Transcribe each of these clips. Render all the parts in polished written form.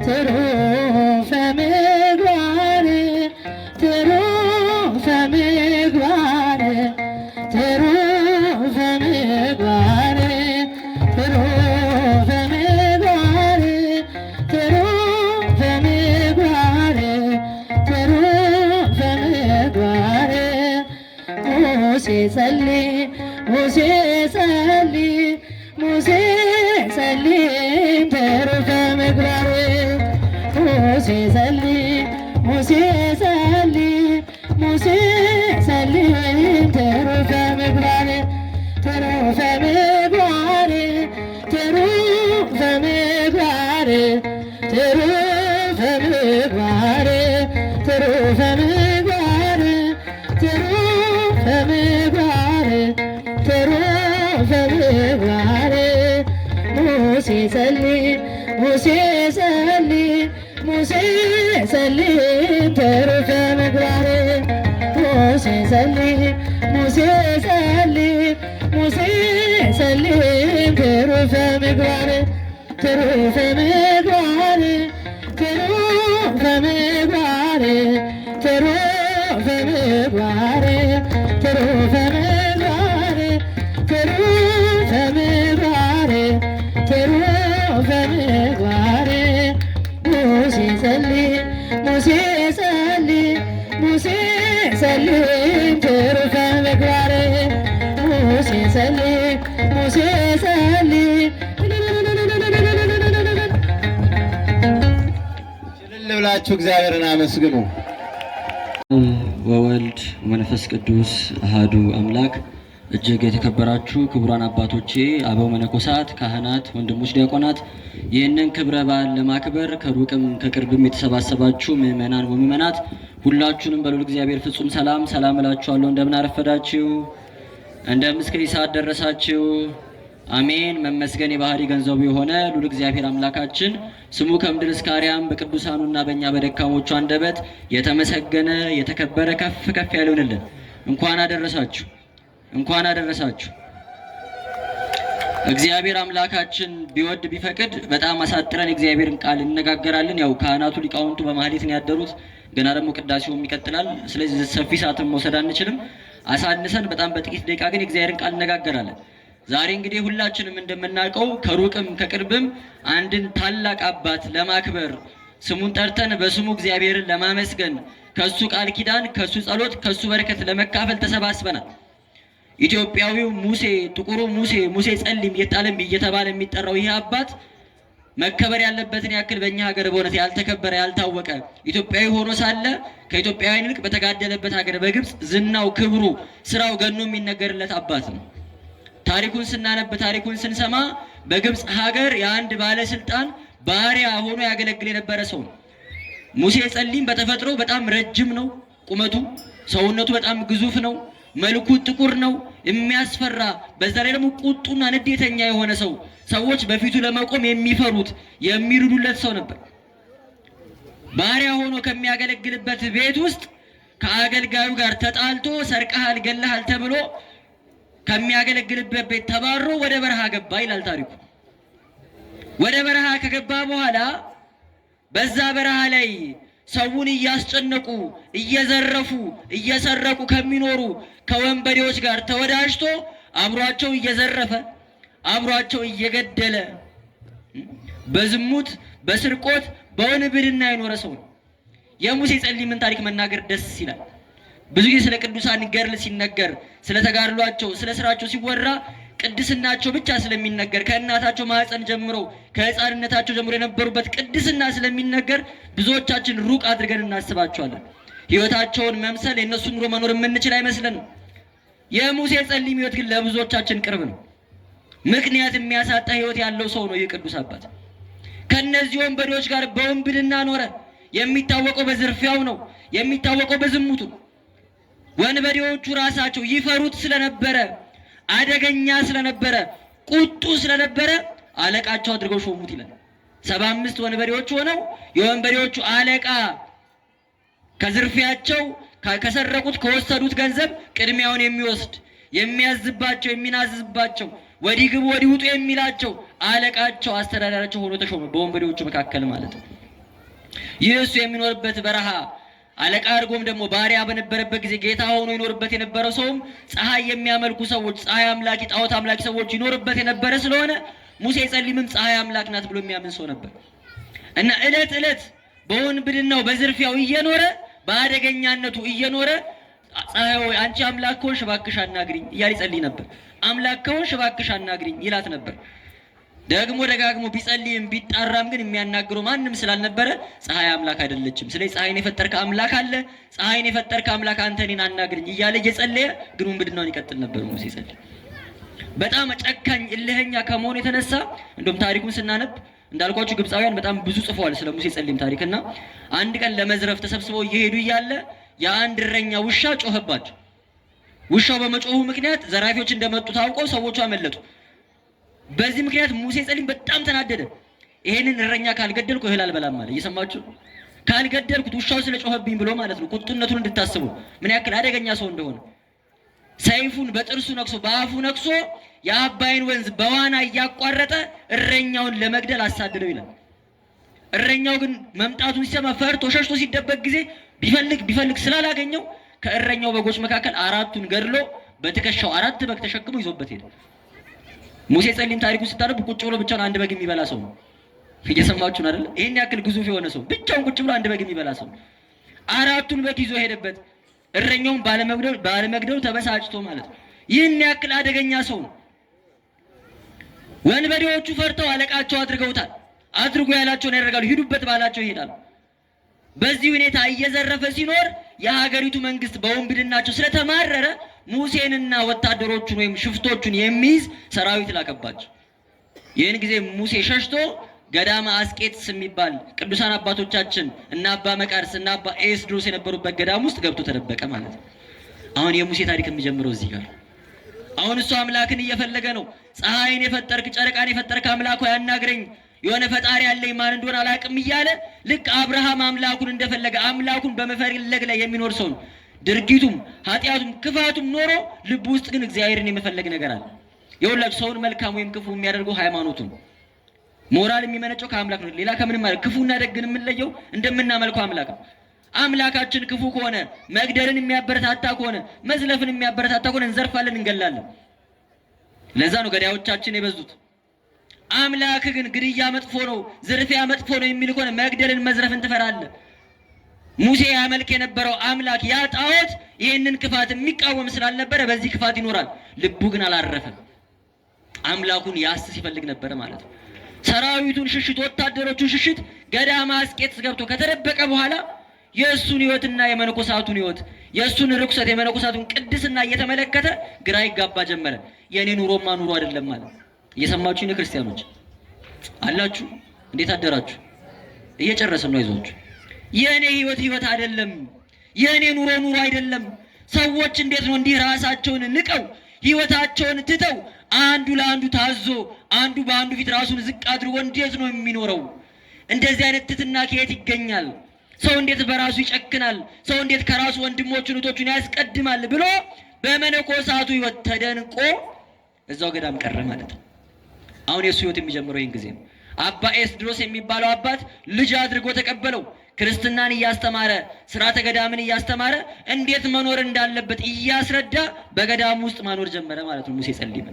ትሩፈ ምግባር ትሩፈ ምግባር ትሩፈ ምግባር ትሩፈ ምግባር ትሩፈ ምግባር ትሩፈ ምግባር ሙሴ ጸልይ ሙሴ ጸልይ ሙሴ ጸልይ ትሩፈ ምግባር ሙሴ ጸልይ ሙሴ ጸልይ ሙሴ ጸልይ ትሩፈ ምግባር ትሩፈ ምግባር ትሩፈ ምግባር ትሩፈ ምግባር ትሩፈ ምግባር ትሩፈ ምግባር ትሩፈ ምግባር ሙሴ ጸልይ ሙሴ ጸልይ ሙሴ ጸልይ ትሩፈ ምግባር ሙሴ ጸልይ ሙሴ ጸልይ ሙሴ ጸልይ ትሩፈ ምግባር ትሩፈ ምግባር ትሩፈ ምግባር ትሩፈ ምግባር ትሩፈ ምግባር ትሩፈ ምግባር ትሩፈ ምግባር ሙሴ ጸልይ ሙሴ ጸልይ ሙሴ ጸልይ ትሩፈ ምግባር ሙሴ ጸልይ ሙሴ ጸልይ እልል ብላችሁ እግዚአብሔርን አመስግኑ። ወወልድ መንፈስ ቅዱስ አሃዱ አምላክ። እጅግ የተከበራችሁ ክቡራን አባቶቼ፣ አበው መነኮሳት፣ ካህናት፣ ወንድሞች ዲያቆናት፣ ይህንን ክብረ በዓል ለማክበር ከሩቅም ከቅርብም የተሰባሰባችሁ ምእመናን ወምእመናት ሁላችሁንም በልዑል እግዚአብሔር ፍጹም ሰላም ሰላም እላችኋለሁ። እንደምን አረፈዳችሁ? እንደምን እስከዚህ ሰዓት ደረሳችሁ? አሜን። መመስገን የባህሪ ገንዘቡ የሆነ ልዑል እግዚአብሔር አምላካችን ስሙ ከምድር እስከ አርያም በቅዱሳኑና በእኛ በደካሞቹ አንደበት የተመሰገነ የተከበረ ከፍ ከፍ ያለ ይሁንልን። እንኳን አደረሳችሁ፣ እንኳን አደረሳችሁ። እግዚአብሔር አምላካችን ቢወድ ቢፈቅድ በጣም አሳጥረን የእግዚአብሔርን ቃል እንነጋገራለን። ያው ካህናቱ ሊቃውንቱ በማህሌት ነው ያደሩት፣ ገና ደግሞ ቅዳሴውም ይቀጥላል። ስለዚህ ሰፊ ሰዓትን መውሰድ አንችልም። አሳንሰን በጣም በጥቂት ደቂቃ ግን የእግዚአብሔርን ቃል እንነጋገራለን። ዛሬ እንግዲህ ሁላችንም እንደምናውቀው ከሩቅም ከቅርብም አንድን ታላቅ አባት ለማክበር ስሙን ጠርተን በስሙ እግዚአብሔርን ለማመስገን ከሱ ቃል ኪዳን ከሱ ጸሎት ከሱ በረከት ለመካፈል ተሰባስበናል። ኢትዮጵያዊው ሙሴ ጥቁሩ ሙሴ ሙሴ ጸሊም የጣለም እየተባለ የሚጠራው ይህ አባት መከበር ያለበትን ያክል በእኛ ሀገር በእውነት ያልተከበረ ያልታወቀ ኢትዮጵያዊ ሆኖ ሳለ ከኢትዮጵያውያን ይልቅ በተጋደለበት ሀገር በግብፅ ዝናው ክብሩ ስራው ገኖ የሚነገርለት አባት ነው። ታሪኩን ስናነብ ታሪኩን ስንሰማ በግብፅ ሀገር የአንድ ባለስልጣን ባሪያ ሆኖ ያገለግል የነበረ ሰው ነው። ሙሴ ጸሊም በተፈጥሮ በጣም ረጅም ነው ቁመቱ፣ ሰውነቱ በጣም ግዙፍ ነው፣ መልኩ ጥቁር ነው የሚያስፈራ፣ በዛ ላይ ደግሞ ቁጡና ንዴተኛ የሆነ ሰው፣ ሰዎች በፊቱ ለመቆም የሚፈሩት የሚሩዱለት ሰው ነበር። ባሪያ ሆኖ ከሚያገለግልበት ቤት ውስጥ ከአገልጋዩ ጋር ተጣልቶ ሰርቀሃል ገለሃል ተብሎ ከሚያገለግልበት ቤት ተባሮ ወደ በረሃ ገባ ይላል ታሪኩ። ወደ በረሃ ከገባ በኋላ በዛ በረሃ ላይ ሰውን እያስጨነቁ እየዘረፉ እየሰረቁ ከሚኖሩ ከወንበዴዎች ጋር ተወዳጅቶ አብሯቸው እየዘረፈ አብሯቸው እየገደለ በዝሙት በስርቆት በወንብድና የኖረ ሰው ነው። የሙሴ ጸሊምን ታሪክ መናገር ደስ ይላል። ብዙ ጊዜ ስለ ቅዱሳን ገድል ሲነገር ስለ ተጋድሏቸው ስለ ስራቸው ሲወራ ቅድስናቸው ብቻ ስለሚነገር ከእናታቸው ማህፀን ጀምሮ ከህፃንነታቸው ጀምሮ የነበሩበት ቅድስና ስለሚነገር ብዙዎቻችን ሩቅ አድርገን እናስባቸዋለን። ህይወታቸውን መምሰል የእነሱን ኑሮ መኖር የምንችል አይመስለንም። የሙሴ ጸሊም ህይወት ግን ለብዙዎቻችን ቅርብ ነው። ምክንያት የሚያሳጣ ህይወት ያለው ሰው ነው ይህ ቅዱስ አባት። ከነዚህ ወንበዴዎች ጋር በወንብድና ኖረ። የሚታወቀው በዝርፊያው ነው፣ የሚታወቀው በዝሙቱ ነው። ወንበዴዎቹ ራሳቸው ይፈሩት ስለነበረ አደገኛ ስለነበረ ቁጡ ስለነበረ አለቃቸው አድርገው ሾሙት ይላል። 75 ወንበዴዎች ሆነው የወንበዴዎቹ አለቃ ከዝርፊያቸው ከሰረቁት ከወሰዱት ገንዘብ ቅድሚያውን የሚወስድ የሚያዝባቸው የሚናዝባቸው ወዲህ ግቡ ወዲህ ውጡ የሚላቸው አለቃቸው አስተዳዳሪያቸው ሆኖ ተሾመ። በወንበዴዎቹ መካከል ማለት ነው። ይህ እሱ የሚኖርበት በረሃ አለቃ አድርጎም ደግሞ ባሪያ በነበረበት ጊዜ ጌታ ሆኖ ይኖርበት የነበረው ሰውም ፀሐይ የሚያመልኩ ሰዎች፣ ፀሐይ አምላኪ ጣዖት አምላኪ ሰዎች ይኖርበት የነበረ ስለሆነ ሙሴ ጸሊምም ፀሐይ አምላክ ናት ብሎ የሚያምን ሰው ነበር እና ዕለት ዕለት በወንብድናው በዝርፊያው እየኖረ በአደገኛነቱ እየኖረ ፀሐይ ሆይ አንቺ አምላክ ከሆንሽ እባክሽ አናግሪኝ እያለ ይጸልይ ነበር። አምላክ ከሆንሽ እባክሽ አናግሪኝ ይላት ነበር። ደግሞ ደጋግሞ ቢጸልይም ቢጣራም ግን የሚያናግረው ማንም ስላልነበረ ፀሐይ አምላክ አይደለችም፣ ስለዚህ ፀሐይን የፈጠርከ አምላክ አለ፣ ፀሐይን የፈጠርከ አምላክ አንተ እኔን አናግሪኝ እያለ እየጸለየ ግን ወንብድናውን ይቀጥል ነበር ሙሴ ጸልይ። በጣም ጨካኝ እልህኛ ከመሆኑ የተነሳ እንደውም ታሪኩን ስናነብ እንዳልኳችሁ ግብፃውያን በጣም ብዙ ጽፈዋል ስለ ሙሴ ጸሊም ታሪክና አንድ ቀን ለመዝረፍ ተሰብስበው እየሄዱ እያለ የአንድ እረኛ ውሻ ጮኸባቸው። ውሻው በመጮሁ ምክንያት ዘራፊዎች እንደመጡ ታውቀው ሰዎቹ አመለጡ። በዚህ ምክንያት ሙሴ ጸሊም በጣም ተናደደ። ይሄንን እረኛ ካልገደልኩ እህል አልበላም ማለት እየሰማችሁ ካልገደልኩት ውሻው ስለጮኸብኝ ብሎ ማለት ነው። ቁጡነቱን እንድታስቡ ምን ያክል አደገኛ ሰው እንደሆነ ሰይፉን በጥርሱ ነክሶ በአፉ ነክሶ የአባይን ወንዝ በዋና እያቋረጠ እረኛውን ለመግደል አሳደደው ይላል። እረኛው ግን መምጣቱን ሲሰማ ፈርቶ ሸሽቶ ሲደበቅ ጊዜ ቢፈልግ ስላላገኘው ከእረኛው በጎች መካከል 4ቱን ገድሎ በትከሻው 4 በግ ተሸክሞ ይዞበት ሄደ። ሙሴ ጸሊም ታሪኩን ስታነቡ ቁጭ ብሎ ብቻውን አንድ በግ የሚበላ ሰው ነው። እየሰማችሁን አይደል? ይሄን ያክል ግዙፍ የሆነ ሰው ብቻውን ቁጭ ብሎ አንድ በግ የሚበላ ሰው 4ቱን በግ ይዞ ሄደበት። እረኛውን ባለመግደሉ ተበሳጭቶ ማለት ነው። ይህን ያክል አደገኛ ሰው ነው። ወንበዴዎቹ ፈርተው አለቃቸው አድርገውታል። አድርጎ ያላቸውን ያደርጋሉ፣ ሂዱበት ባላቸው ይሄዳሉ። በዚህ ሁኔታ እየዘረፈ ሲኖር የሀገሪቱ መንግስት በወንብድናቸው ስለተማረረ ሙሴንና ወታደሮቹን ወይም ሽፍቶቹን የሚይዝ ሰራዊት ላከባቸው። ይህን ጊዜ ሙሴ ሸሽቶ ገዳመ አስቄጥስ የሚባል ቅዱሳን አባቶቻችን እና አባ መቃርስ እና አባ ኤስድሮስ የነበሩበት ገዳም ውስጥ ገብቶ ተደበቀ ማለት ነው። አሁን የሙሴ ታሪክ የሚጀምረው እዚህ ጋር። አሁን እሱ አምላክን እየፈለገ ነው። ፀሐይን የፈጠርክ ጨረቃን የፈጠርክ አምላክ ሆይ አናግረኝ፣ የሆነ ፈጣሪ ያለኝ ማን እንደሆነ አላውቅም እያለ ልክ አብርሃም አምላኩን እንደፈለገ አምላኩን በመፈለግ ላይ የሚኖር ሰው ነው። ድርጊቱም ኃጢአቱም ክፋቱም ኖሮ ልብ ውስጥ ግን እግዚአብሔርን የመፈለግ ነገር አለ። የሁላችሁ ሰውን መልካም ወይም ክፉ የሚያደርገው ሃይማኖቱ ነው። ሞራል የሚመነጨው ከአምላክ ነው። ሌላ ከምንም ማለት ክፉና ደግን የምንለየው እንደምናመልከው አምላክ ነው። አምላካችን ክፉ ከሆነ መግደልን የሚያበረታታ ከሆነ መዝለፍን የሚያበረታታ ከሆነ እንዘርፋለን፣ እንገላለን። ለዛ ነው ገዳዮቻችን የበዙት። አምላክ ግን ግድያ መጥፎ ነው፣ ዝርፊያ መጥፎ ነው የሚል ከሆነ መግደልን መዝረፍን ትፈራለህ። ሙሴ ያመልክ የነበረው አምላክ ያ ጣዖት ይህንን ክፋት የሚቃወም ስላልነበረ በዚህ ክፋት ይኖራል። ልቡ ግን አላረፈም። አምላኩን ያስስ ይፈልግ ነበረ ማለት ነው። ሰራዊቱን ሽሽት፣ ወታደሮቹን ሽሽት ገዳመ አስቄጥስ ገብቶ ከተደበቀ በኋላ የእሱን ሕይወትና የመነኮሳቱን ሕይወት የእሱን ርኩሰት የመነኮሳቱን ቅድስና እየተመለከተ ግራ ይጋባ ጀመረ። የእኔ ኑሮማ ኑሮ አይደለም ማለት። እየሰማችሁ ነው ክርስቲያኖች አላችሁ? እንዴት አደራችሁ? እየጨረስን ነው፣ አይዟችሁ። የእኔ ሕይወት አይደለም፣ የእኔ ኑሮ አይደለም። ሰዎች እንዴት ነው እንዲህ ራሳቸውን ንቀው ሕይወታቸውን ትተው አንዱ ለአንዱ ታዞ አንዱ በአንዱ ፊት ራሱን ዝቅ አድርጎ እንዴት ነው የሚኖረው? እንደዚህ አይነት ትትና ከየት ይገኛል? ሰው እንዴት በራሱ ይጨክናል? ሰው እንዴት ከራሱ ወንድሞቹን እህቶቹን ያስቀድማል? ብሎ በመነኮሳቱ ሕይወት ተደንቆ እዛው ገዳም ቀረ ማለት ነው። አሁን የሱ ሕይወት የሚጀምረው ይህን ጊዜ ነው። አባ ኤስድሮስ የሚባለው አባት ልጅ አድርጎ ተቀበለው። ክርስትናን እያስተማረ ስርዓተ ገዳምን እያስተማረ እንዴት መኖር እንዳለበት እያስረዳ በገዳም ውስጥ ማኖር ጀመረ ማለት ነው ሙሴ ጸሊም።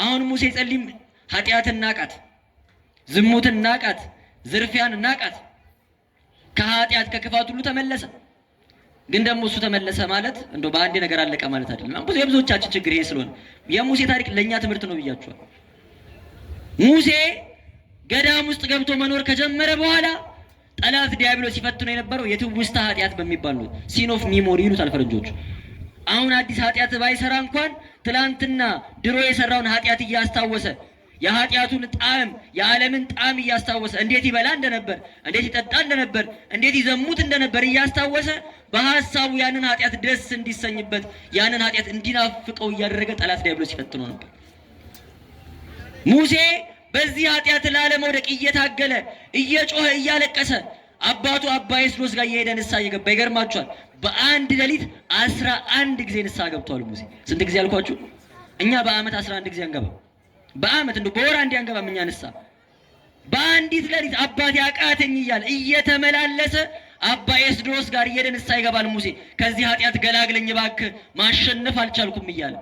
አሁን ሙሴ ጸሊም ኃጢአትን ናቃት፣ ዝሙትን ናቃት፣ ዝርፊያን ናቃት። ከኃጢአት ከክፋት ሁሉ ተመለሰ። ግን ደግሞ እሱ ተመለሰ ማለት እንደው በአንዴ ነገር አለቀ ማለት አይደለም። ብዙ የብዙዎቻችን ችግር ይሄ ስለሆነ የሙሴ ታሪክ ለእኛ ትምህርት ነው ብያችኋል። ሙሴ ገዳም ውስጥ ገብቶ መኖር ከጀመረ በኋላ ጠላት ዲያብሎስ ሲፈትነው የነበረው የትውስታ ኃጢአት በሚባል ነው። ሲን ኦፍ ሚሞሪ ይሉታል ፈረንጆቹ። አሁን አዲስ ኃጢአት ባይሰራ እንኳን ትላንትና ድሮ የሰራውን ኃጢአት እያስታወሰ የኃጢአቱን ጣዕም የዓለምን ጣዕም እያስታወሰ እንዴት ይበላ እንደነበር፣ እንዴት ይጠጣ እንደነበር፣ እንዴት ይዘሙት እንደነበር እያስታወሰ በሐሳቡ ያንን ኃጢአት ደስ እንዲሰኝበት ያንን ኃጢአት እንዲናፍቀው እያደረገ ጠላት ዲያብሎስ ሲፈትነው ነበር። ሙሴ በዚህ ኃጢአት ላለመውደቅ እየታገለ እየጮኸ እያለቀሰ አባቱ አባ ኤስድሮስ ጋር እየሄደ ንስሐ እየገባ ይገርማችኋል። በአንድ ሌሊት 11 ጊዜ ንስሐ ገብቷል ሙሴ። ስንት ጊዜ አልኳችሁ? እኛ በአመት 11 ጊዜ አንገባ። በአመት እንደው በወር አንዴ አንገባም እኛ ንስሐ። በአንድ አንዲት ሌሊት አባቴ አቃተኝ እያለ እየተመላለሰ አባ ኤስድሮስ ጋር እየደነሳ ይገባል ሙሴ። ከዚህ ኃጢአት ገላግለኝ እባክህ ማሸነፍ አልቻልኩም እያለ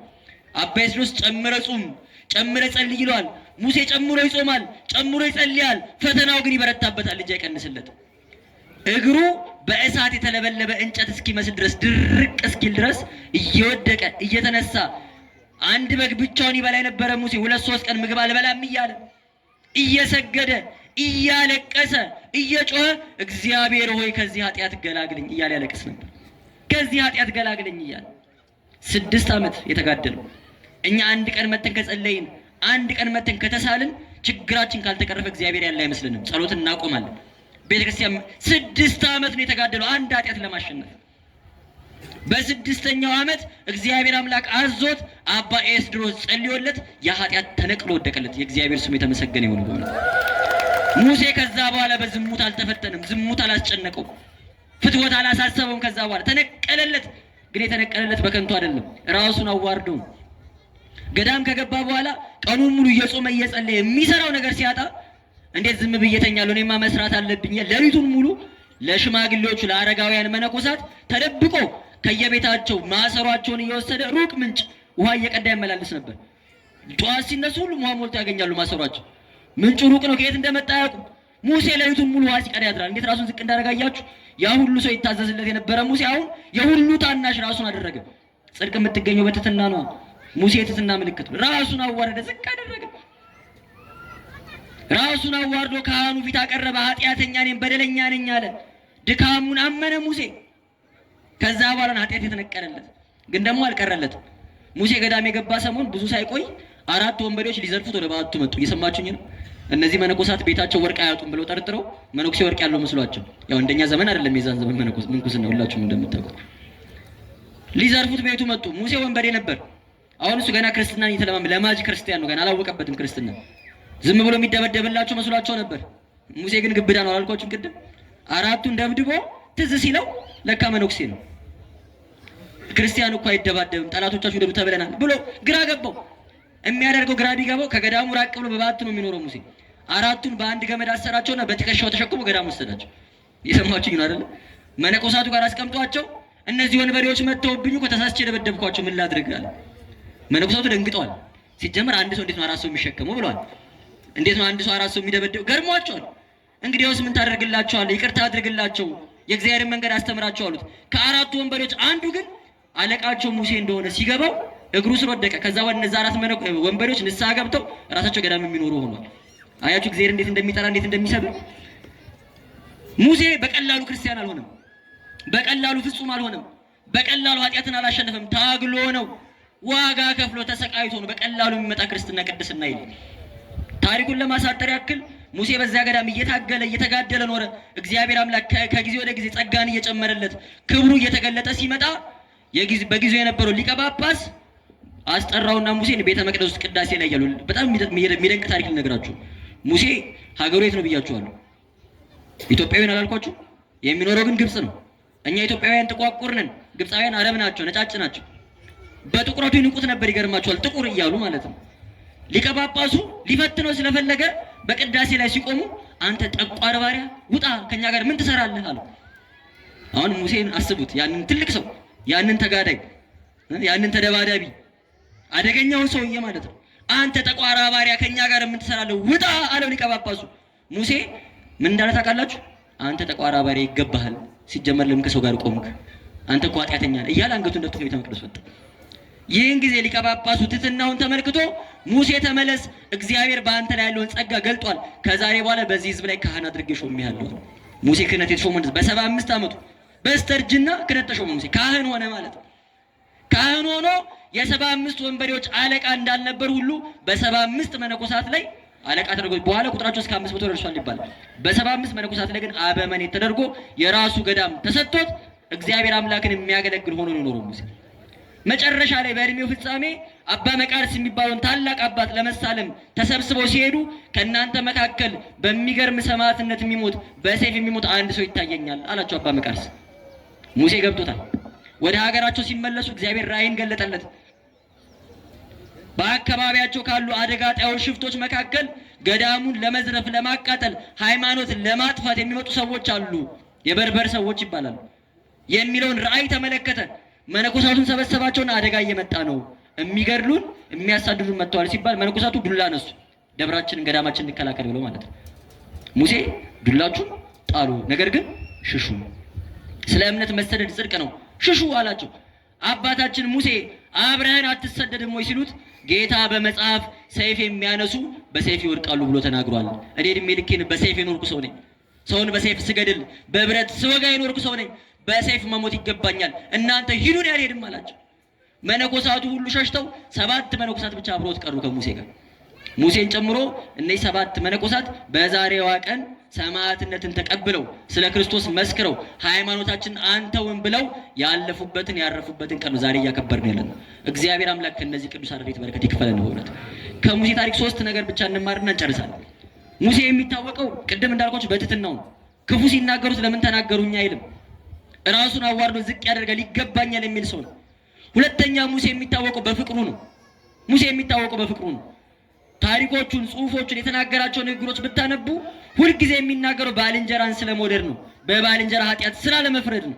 አባ ኤስድሮስ ጨምረ ጹም ጨምረ ጸልይ ይለዋል። ሙሴ ጨምሮ ይጾማል፣ ጨምሮ ይጸልያል። ፈተናው ግን ይበረታበታል፣ ልጅ አይቀንስለት። እግሩ በእሳት የተለበለበ እንጨት እስኪመስል ድረስ ድርቅ እስኪል ድረስ እየወደቀ እየተነሳ አንድ በግ ብቻውን ይበላ የነበረ ሙሴ 2-3 ቀን ምግብ አልበላም እያለ እየሰገደ እያለቀሰ እየጮኸ እግዚአብሔር ሆይ ከዚህ ኃጢአት ገላግለኝ እያለ ያለቅስ ነበር። ከዚህ ኃጢአት ገላግለኝ እያለ 6 ዓመት የተጋደለው። እኛ አንድ ቀን መተን ከጸለይን አንድ ቀን መተን ከተሳልን ችግራችን ካልተቀረፈ እግዚአብሔር ያለ አይመስልንም። ጸሎትን እናቆማለን። ቤተክርስቲያን 6 ዓመት ነው የተጋደለው አንድ ኃጢአት ለማሸነፍ። በ6ኛው ዓመት እግዚአብሔር አምላክ አዞት አባ ኤስድሮስ ጸልዮለት ያ ኃጢአት ተነቅሎ ወደቀለት። የእግዚአብሔር ስም የተመሰገነ ይሁን። ሙሴ ከዛ በኋላ በዝሙት አልተፈተነም። ዝሙት አላስጨነቀው፣ ፍትወት አላሳሰበውም። ከዛ በኋላ ተነቀለለት። ግን የተነቀለለት በከንቱ አይደለም፣ ራሱን አዋርዶ ገዳም ከገባ በኋላ ቀኑን ሙሉ እየጾመ እየጸለየ የሚሰራው ነገር ሲያጣ እንዴት ዝም ብዬ ተኛለሁ? እኔማ መስራት አለብኝ። ሌሊቱን ሙሉ ለሽማግሌዎቹ ለአረጋውያን መነኮሳት ተደብቆ ከየቤታቸው ማሰሯቸውን እየወሰደ ሩቅ ምንጭ ውሃ እየቀዳ ይመላለስ ነበር። ጠዋት ሲነሱ ሁሉ ውሃ ሞልቶ ያገኛሉ ማሰሯቸው። ምንጩ ሩቅ ነው፣ ከየት እንደመጣ አያውቁም። ሙሴ ሌሊቱን ሙሉ ውሃ ሲቀዳ ያድራል። እንዴት ራሱን ዝቅ እንዳደረጋያችሁ። ያ ሁሉ ሰው ይታዘዝለት የነበረ ሙሴ አሁን የሁሉ ታናሽ ራሱን አደረገ። ጽድቅ የምትገኘው በትህትና ነው። ሙሴ የትህትና ምልክት ነው። ራሱን አዋረደ፣ ዝቅ አደረገ። ራሱን አዋርዶ ካህኑ ፊት አቀረበ። ኃጢአተኛ ነኝ፣ በደለኛ ነኝ አለ። ድካሙን አመነ ሙሴ። ከዛ በኋላ ኃጢአት የተነቀለለት። ግን ደግሞ አልቀረለትም። ሙሴ ገዳም የገባ ሰሞን ብዙ ሳይቆይ 4 ወንበዴዎች ሊዘርፉት ወደ በዓቱ መጡ። እየሰማችሁኝ ነው? እነዚህ መነኮሳት ቤታቸው ወርቅ አያጡም ብለው ጠርጥረው መነኩሴ ወርቅ ያለው መስሏቸው፣ ያው እንደኛ ዘመን አይደለም የዛን ዘመን ምንኩስና ሁላችሁም እንደምታውቁት። ሊዘርፉት ቤቱ መጡ። ሙሴ ወንበዴ ነበር። አሁን እሱ ገና ክርስትናን እየተለማመደ ለማጅ ክርስቲያን ነው፣ ገና አላወቀበትም ክርስትና። ዝም ብሎ የሚደበደብላቸው መስሏቸው ነበር። ሙሴ ግን ግብዳ ነው አላልኳችሁም ቅድም? 4ቱን ደብድቦ ትዝ ሲለው ለካ መነኩሴ ነው። ክርስቲያን እኮ አይደባደብም፣ ጠላቶቻችሁ ደም ተብለናል ብሎ ግራ ገባው። የሚያደርገው ግራ ቢገባው ከገዳሙ ራቅ ብሎ በበዓቱ ነው የሚኖረው ሙሴ። 4ቱን በአንድ ገመድ አሰራቸውና በትከሻው ተሸክሞ ገዳሙ ወሰዳቸው። የሰማችሁኝ ነው አይደል? መነኮሳቱ ጋር አስቀምጧቸው እነዚህ ወንበዴዎች መተውብኝ እኮ ተሳስቼ ደበደብኳቸው ምን ላድርግ አለ። መነኮሳቱ ደንግጠዋል። ሲጀመር አንድ ሰው እንዴት ነው 4 ሰው የሚሸከመው ብለዋል። እንዴት ነው አንድ ሰው 4 ሰው የሚደበደብ? ገርሟቸዋል። እንግዲያውስ ምን ታደርግላቸዋለህ? ይቅርታ አድርግላቸው፣ የእግዚአብሔርን መንገድ አስተምራቸው አሉት። ከ4ቱ ወንበዴዎች አንዱ ግን አለቃቸው ሙሴ እንደሆነ ሲገባው እግሩ ስር ወደቀ። ከዛ እነዛ 4 ወንበዴዎች ንስሐ ገብተው ራሳቸው ገዳም የሚኖሩ ሆኗል። አያችሁ እግዚአብሔር እንዴት እንደሚጠራ እንዴት እንደሚሰብር። ሙሴ በቀላሉ ክርስቲያን አልሆነም። በቀላሉ ፍጹም አልሆነም። በቀላሉ ኃጢአትን አላሸነፈም። ታግሎ ነው፣ ዋጋ ከፍሎ ተሰቃይቶ ነው በቀላሉ የሚመጣ ክርስትና ቅድስና ይል። ታሪኩን ለማሳጠር ያክል ሙሴ በዛ ገዳም እየታገለ እየተጋደለ ኖረ። እግዚአብሔር አምላክ ከጊዜ ወደ ጊዜ ጸጋን እየጨመረለት ክብሩ እየተገለጠ ሲመጣ በጊዜው የነበረው ሊቀ ጳጳስ አስጠራውና ሙሴን ቤተ መቅደስ ውስጥ ቅዳሴ ላይ ያሉ በጣም የሚደንቅ ታሪክ ልነግራችሁ። ሙሴ ሀገሩ የት ነው ብያችኋለሁ? ኢትዮጵያዊ ነው አላልኳችሁ? የሚኖረው ግን ግብጽ ነው። እኛ ኢትዮጵያውያን ጥቋቁር ነን፣ ግብጻውያን አረብ ናቸው፣ ነጫጭ ናቸው። በጥቁረቱ ይንቁት ነበር። ይገርማቸዋል፣ ጥቁር እያሉ ማለት ነው። ሊቀ ጳጳሱ ሊፈትነው ስለፈለገ በቅዳሴ ላይ ሲቆሙ አንተ ጠቋር ባሪያ ውጣ፣ ከኛ ጋር ምን ትሰራለህ አሉ። አሁን ሙሴን አስቡት፣ ያንን ትልቅ ሰው፣ ያንን ተጋዳይ፣ ያንን ተደባዳቢ አደገኛውን ሰውዬ ማለት ነው። አንተ ጠቋራ ባሪያ ከኛ ጋር ምን ትሰራለህ? ውጣ አለው ሊቀ ጳጳሱ። ሙሴ ምን እንዳለ ታውቃላችሁ? አንተ ጠቋራ ባሪያ ይገባሃል፣ ሲጀመር ለምን ከሰው ጋር ቆምክ? አንተ እኮ ኃጢአተኛ ነህ እያለ አንገቱን ደፍቶ ከቤተ መቅደስ ወጣ። ይህን ጊዜ ሊቀ ጳጳሱ ትሕትናውን ተመልክቶ ሙሴ ተመለስ፣ እግዚአብሔር በአንተ ላይ ያለውን ጸጋ ገልጧል። ከዛሬ በኋላ በዚህ ሕዝብ ላይ ካህን አድርጌ ሾሜሃለሁ። ሙሴ ክህነት የተሾመ በ75 ዓመቱ በስተርጅና ክህነት ተሾመ። ሙሴ ካህን ሆነ ማለት ነው። ካህን ሆኖ የ75 ወንበዴዎች አለቃ እንዳልነበር ሁሉ በ75 መነኮሳት ላይ አለቃ ተደርጎ በኋላ ቁጥራቸው እስከ 500 ደርሷል ይባላል። በ75 መነኮሳት ላይ ግን አበመኔት ተደርጎ የራሱ ገዳም ተሰጥቶት እግዚአብሔር አምላክን የሚያገለግል ሆኖ ነው ሙሴ። መጨረሻ ላይ በእድሜው ፍጻሜ አባ መቃርስ የሚባለውን ታላቅ አባት ለመሳለም ተሰብስበው ሲሄዱ ከእናንተ መካከል በሚገርም ሰማዕትነት የሚሞት በሰይፍ የሚሞት አንድ ሰው ይታየኛል አላቸው አባ መቃርስ። ሙሴ ገብቶታል። ወደ ሀገራቸው ሲመለሱ እግዚአብሔር ራእይን ገለጠለት። በአካባቢያቸው ካሉ አደጋ ጣዮች ሽፍቶች መካከል ገዳሙን ለመዝረፍ፣ ለማቃጠል፣ ሃይማኖት ለማጥፋት የሚመጡ ሰዎች አሉ፣ የበርበር ሰዎች ይባላሉ የሚለውን ራእይ ተመለከተ። መነኮሳቱን ሰበሰባቸውና አደጋ እየመጣ ነው፣ የሚገድሉን የሚያሳድዱን መጥተዋል ሲባል መነኮሳቱ ዱላ አነሱ። ደብራችንን ገዳማችንን እንከላከል ብለው ማለት ነው። ሙሴ ዱላችሁን ጣሉ፣ ነገር ግን ሽሹ፣ ስለ እምነት መሰደድ ጽድቅ ነው፣ ሽሹ አላቸው። አባታችን ሙሴ አብረህን አትሰደድም ወይ ሲሉት ጌታ በመጽሐፍ ሰይፍ የሚያነሱ በሰይፍ ይወድቃሉ ብሎ ተናግሯል። እኔ ዕድሜ ልኬን በሰይፍ የኖርኩ ሰው ነኝ። ሰውን በሰይፍ ስገድል በብረት ስወጋ የኖርኩ ሰው ነኝ። በሰይፍ መሞት ይገባኛል። እናንተ ሂዱን ያልሄድም አላቸው። መነኮሳቱ ሁሉ ሸሽተው 7 መነኮሳት ብቻ አብረውት ቀሩ ከሙሴ ጋር። ሙሴን ጨምሮ እነዚህ 7 መነኮሳት በዛሬዋ ቀን ሰማዕትነትን ተቀብለው ስለ ክርስቶስ መስክረው ሃይማኖታችንን አንተውን ብለው ያለፉበትን ያረፉበትን ቀን ዛሬ እያከበርን ያለነው። እግዚአብሔር አምላክ ከነዚህ ቅዱሳን ረድኤት በረከት ይክፈለን። በእውነት ከሙሴ ታሪክ 3 ነገር ብቻ እንማርና እንጨርሳለን። ሙሴ የሚታወቀው ቅድም እንዳልኳችሁ በትህትናው ነው። ክፉ ሲናገሩት ለምን ተናገሩኝ አይልም። ራሱን አዋርዶ ዝቅ ያደርጋል፣ ይገባኛል የሚል ሰው ነው። ሁለተኛ ሙሴ የሚታወቀው በፍቅሩ ነው። ሙሴ የሚታወቀው በፍቅሩ ነው። ታሪኮቹን፣ ጽሁፎቹን፣ የተናገራቸው ንግግሮች ብታነቡ ሁልጊዜ የሚናገረው ባልንጀራን ስለመውደድ ነው። በባልንጀራ ኃጢአት ስላለመፍረድ ነው።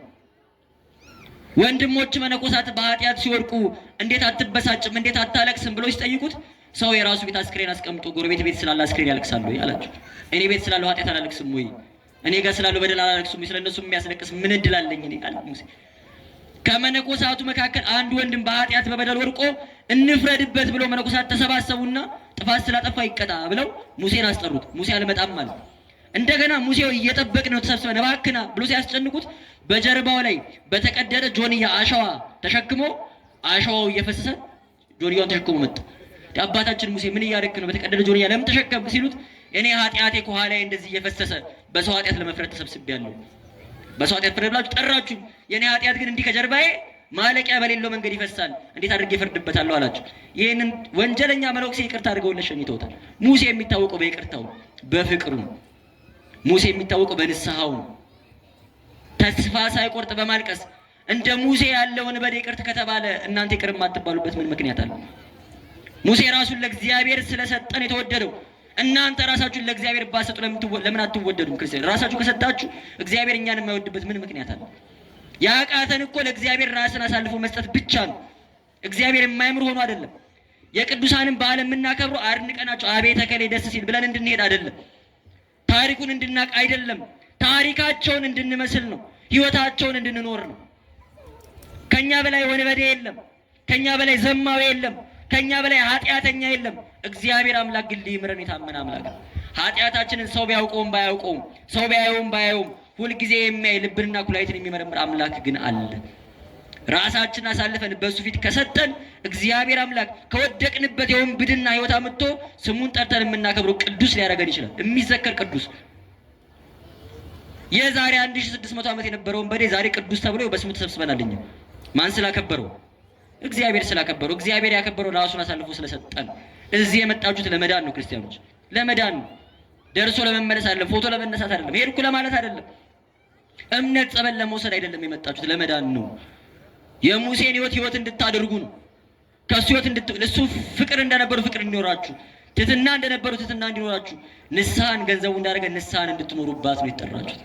ወንድሞች መነኮሳት በኃጢአት ሲወድቁ እንዴት አትበሳጭም፣ እንዴት አታለቅስም ብለው ሲጠይቁት ሰው የራሱ ቤት አስክሬን አስቀምጦ ጎረቤት ቤት ስላለ አስክሬን ያለቅሳሉ ወይ አላቸው። እኔ ቤት ስላለው ኃጢአት አላለቅስም ወይ? እኔ ጋር ስላለው በደል አላለቅስም ወይ? ስለነሱ የሚያስለቅስ ምን እድል አለኝ እኔ አለ ሙሴ። ከመነኮሳቱ መካከል አንድ ወንድም በኃጢአት በበደል ወድቆ እንፍረድበት ብለው መነኮሳት ተሰባሰቡና ጥፋት ስላጠፋ ይቀጣ ብለው ሙሴን አስጠሩት። ሙሴ አልመጣም አለ። እንደገና ሙሴው እየጠበቅን ነው ተሰብስበን እባክና ብሎ ሲያስጨንቁት በጀርባው ላይ በተቀደደ ጆንያ አሸዋ ተሸክሞ አሸዋው እየፈሰሰ ጆንያውን ተሸክሞ መጣ። አባታችን ሙሴ ምን እያደረክ ነው? በተቀደደ ጆንያ ለምን ተሸከምክ ሲሉት እኔ ኃጢአቴ ከኋላዬ እንደዚህ እየፈሰሰ በሰው ኃጢአት ለመፍረድ ተሰብስቤያለሁ። በሰው ኃጢአት ፍረድ ብላችሁ ጠራችሁ። የኔ ኃጢአት ግን እንዲህ ከጀርባዬ ማለቂያ በሌለው መንገድ ይፈሳል፣ እንዴት አድርጌ እፈርድበታለሁ አላቸው። ይህንን ወንጀለኛ መነኩሴ ይቅርታ አድርገውለት ሸኝተውታል። ሙሴ የሚታወቀው በይቅርታው በፍቅሩ ነው። ሙሴ የሚታወቀው በንስሐው ነው። ተስፋ ሳይቆርጥ በማልቀስ እንደ ሙሴ ያለውን በደል ይቅርት ከተባለ እናንተ ይቅር የማትባሉበት ምን ምክንያት አለ? ሙሴ ራሱን ለእግዚአብሔር ስለሰጠን የተወደደው እናንተ ራሳችሁን ለእግዚአብሔር ባሰጡ ለምን አትወደዱም? ክርስቲያን ራሳችሁ ከሰጣችሁ እግዚአብሔር እኛን የማይወድበት ምን ምክንያት አለ? ያቃተን እኮ ለእግዚአብሔር ራስን አሳልፎ መስጠት ብቻ ነው። እግዚአብሔር የማይምር ሆኖ አይደለም። የቅዱሳንን በዓል የምናከብረው አድንቀናቸው አቤተ ከሌ ደስ ሲል ብለን እንድንሄድ አይደለም። ታሪኩን እንድናቅ አይደለም። ታሪካቸውን እንድንመስል ነው። ህይወታቸውን እንድንኖር ነው። ከኛ በላይ ወንበዴ የለም። ከኛ በላይ ዘማዊ የለም። ከኛ በላይ ኃጢአተኛ የለም። እግዚአብሔር አምላክ ግን ሊምረን የታመነ አምላክ ነው። ኃጢአታችንን ሰው ቢያውቀውም ባያውቀውም፣ ሰው ቢያየውም ባያየውም ሁልጊዜ የሚያይ ልብንና ኩላሊትን የሚመረምር አምላክ ግን አለ። ራሳችን አሳልፈን በሱ ፊት ከሰጠን እግዚአብሔር አምላክ ከወደቅንበት የወንብድና ህይወት አምጥቶ ስሙን ጠርተን የምናከብረው ቅዱስ ሊያደርገን ይችላል። የሚዘከር ቅዱስ የዛሬ 1600 ዓመት የነበረውን ወንበዴ ዛሬ ቅዱስ ተብሎ በስሙ ተሰብስበናል። እኛ ማን ስላከበረው? እግዚአብሔር ስላከበረው። እግዚአብሔር ያከበረው ራሱን አሳልፎ ስለሰጠን። እዚህ የመጣችሁት ለመዳን ነው ክርስቲያኖች፣ ለመዳን ነው። ደርሶ ለመመለስ አይደለም፣ ፎቶ ለመነሳት አይደለም፣ ሄድኩ ለማለት አይደለም፣ እምነት ጸበል ለመውሰድ አይደለም የመጣችሁት፣ ለመዳን ነው። የሙሴን ህይወት እንድታደርጉ ነው። ከሱ ህይወት እሱ ፍቅር እንደነበሩ ፍቅር እንዲኖራችሁ፣ ትህትና እንደነበሩ ትህትና እንዲኖራችሁ፣ ንስሐን ገንዘቡ እንዳደረገ ንስሐን እንድትኖሩባት ነው የተጠራችሁት።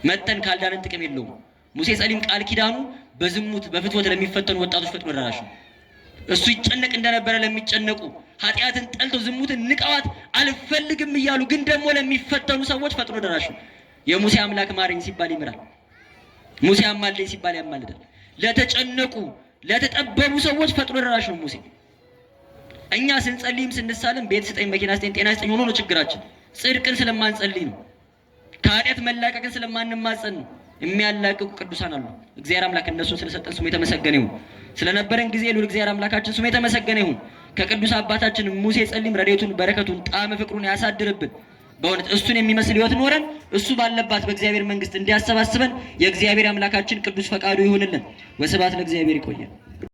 መተን ካልዳንን ጥቅም የለውም። ሙሴ ጸሊም ቃል ኪዳኑ በዝሙት በፍትወት ለሚፈተኑ ወጣቶች ፈጥኖ ደራሽ ነው። እሱ ይጨነቅ እንደነበረ ለሚጨነቁ ኃጢአትን ጠልተው ዝሙትን ንቀዋት አልፈልግም እያሉ ግን ደግሞ ለሚፈተኑ ሰዎች ፈጥኖ ደራሽ ነው። የሙሴ አምላክ ማረኝ ሲባል ይምራል። ሙሴ አማልደኝ ሲባል ያማልዳል። ለተጨነቁ ለተጠበቡ ሰዎች ፈጥኖ ደራሽ ነው ሙሴ። እኛ ስንጸልይም ስንሳለም ቤት ስጠኝ፣ መኪና ስጠኝ፣ ጤና ስጠኝ ሆኖ ነው ችግራችን። ጽድቅን ስለማንጸልይ ነው። ከኃጢአት መላቀቅን ስለማንማጸን ነው። የሚያላቅቁ ቅዱሳን አሉ። እግዚአብሔር አምላክ እነሱን ስለሰጠን ስሙ የተመሰገነ ይሁን። ስለነበረን ጊዜ ሉል እግዚአብሔር አምላካችን ስሙ የተመሰገነ ይሁን። ከቅዱስ አባታችን ሙሴ ጸሊም ረድኤቱን በረከቱን ጣዕመ ፍቅሩን ያሳድርብን። በእውነት እሱን የሚመስል ህይወት ኖረን እሱ ባለባት በእግዚአብሔር መንግስት እንዲያሰባስበን የእግዚአብሔር አምላካችን ቅዱስ ፈቃዱ ይሁንልን። ወስብሐት ለእግዚአብሔር። ይቆያል።